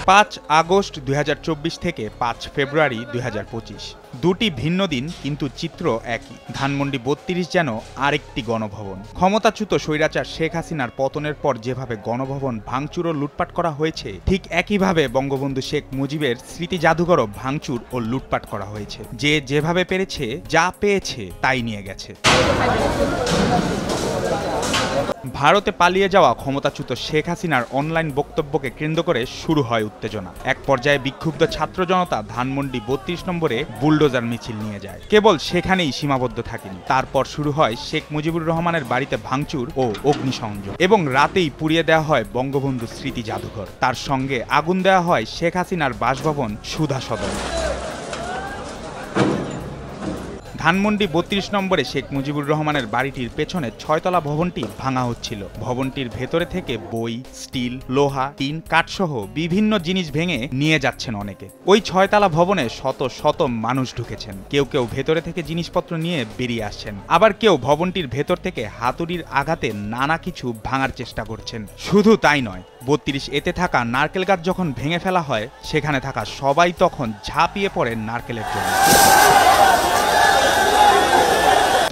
5 August 2024 থেকে 5 ফেব্রুয়ারি 2025 দুটি ভিন্ন দিন, কিন্তু চিত্র একই। ধানমন্ডি 32 যেন আরেকটি গণভবন। ক্ষমতাচ্যুত স্বৈরাচার শেখ হাসিনার পতনের পর যেভাবে গণভবন ভাঙচুর ও লুটপাট করা হয়েছে, ঠিক একইভাবে বঙ্গবন্ধু শেখ মুজিবের স্মৃতি জাদুঘরও ভাঙচুর ও লুটপাট করা হয়েছে। যে যেভাবে পেরেছে, যা পেয়েছে তাই নিয়ে গেছে। ভারতে পালিয়ে যাওয়া ক্ষমতাচ্যুত শেখ হাসিনার অনলাইন বক্তব্যকে কেন্দ্র করে শুরু হয় উত্তেজনা। এক পর্যায়ে বিক্ষুব্ধ ছাত্র জনতা ধানমন্ডি 32 নম্বরে বুলডোজার মিছিল নিয়ে যায়। কেবল সেখানেই সীমাবদ্ধ থাকেনি, তারপর শুরু হয় শেখ মুজিবুর রহমানের বাড়িতে ভাঙচুর ও অগ্নিসংযোগ, এবং রাতেই পুড়িয়ে দেওয়া হয় বঙ্গবন্ধু স্মৃতি জাদুঘর। তার সঙ্গে আগুন দেওয়া হয় শেখ হাসিনার বাসভবন সুধা সদন। ধানমন্ডি 32 নম্বরে শেখ মুজিবুর রহমানের বাড়িটির পেছনে 6তলা ভবনটি ভাঙা হচ্ছিল। ভবনটির ভেতরে থেকে বই, স্টিল, লোহা, টিন, কাঠসহ বিভিন্ন জিনিস ভেঙে নিয়ে যাচ্ছেন অনেকে। ওই 6তলা ভবনে শত শত মানুষ ঢুকেছেন। কেউ কেউ ভেতরে থেকে জিনিসপত্র নিয়ে বেরিয়ে আসছেন, আবার কেউ ভবনটির ভেতর থেকে হাতুড়ির আঘাতে নানা কিছু ভাঙার চেষ্টা করছেন। শুধু তাই নয়, 32 এতে থাকা নারকেল গাছ যখন ভেঙে ফেলা হয়, সেখানে থাকা সবাই তখন ঝাঁপিয়ে পড়ে নারকেলের জন্য।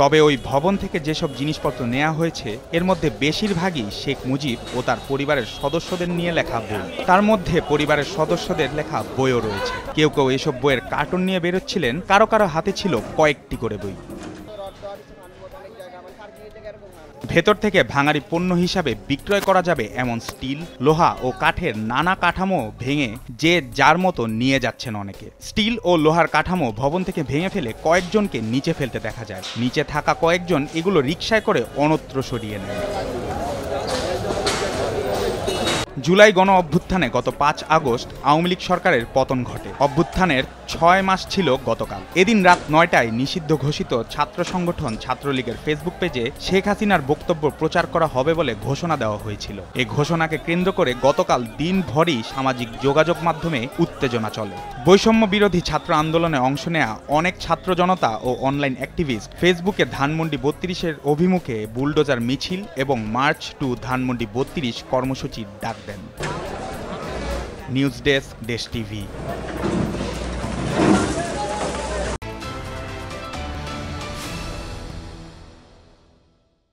তবে ওই ভবন থেকে যেসব জিনিসপত্র নেওয়া হয়েছে, এর মধ্যে বেশিরভাগই শেখ মুজিব ও তার পরিবারের সদস্যদের নিয়ে লেখা বই। তার মধ্যে পরিবারের সদস্যদের লেখা বইও রয়েছে। কেউ কেউ এসব বইয়ের কার্টুন নিয়ে বেরোচ্ছিলেন, কারো কারো হাতে ছিল কয়েকটি করে বই। ভেতর থেকে ভাঙারি পণ্য হিসাবে বিক্রয় করা যাবে এমন স্টিল, লোহা ও কাঠের নানা কাঠামো ভেঙে যে যার মতো নিয়ে যাচ্ছেন অনেকে। স্টিল ও লোহার কাঠামো ভবন থেকে ভেঙে ফেলে কয়েকজনকে নিচে ফেলতে দেখা যায়। নিচে থাকা কয়েকজন এগুলো রিকশায় করে অন্যত্র সরিয়ে নেয়। জুলাই গণ অভ্যুত্থানে গত 5 আগস্ট আওয়ামী লীগ সরকারের পতন ঘটে। অভ্যুত্থানের 6 মাস ছিল গতকাল। এদিন রাত 9টায় নিষিদ্ধ ঘোষিত ছাত্র সংগঠন ছাত্রলীগের ফেসবুক পেজে শেখ হাসিনার বক্তব্য প্রচার করা হবে বলে ঘোষণা দেওয়া হয়েছিল। এই ঘোষণাকে কেন্দ্র করে গতকাল দিনভরই সামাজিক যোগাযোগ মাধ্যমে উত্তেজনা চলে। বৈষম্য বিরোধী ছাত্র আন্দোলনে অংশ নেয়া অনেক ছাত্র জনতা ও অনলাইন অ্যাক্টিভিস্ট ফেসবুকে ধানমন্ডি 32-এর অভিমুখে বুলডোজার মিছিল এবং মার্চ টু ধানমন্ডি 32 কর্মসূচির ডাক দেন। নিউজ ডেস্ক, দেশ টিভি।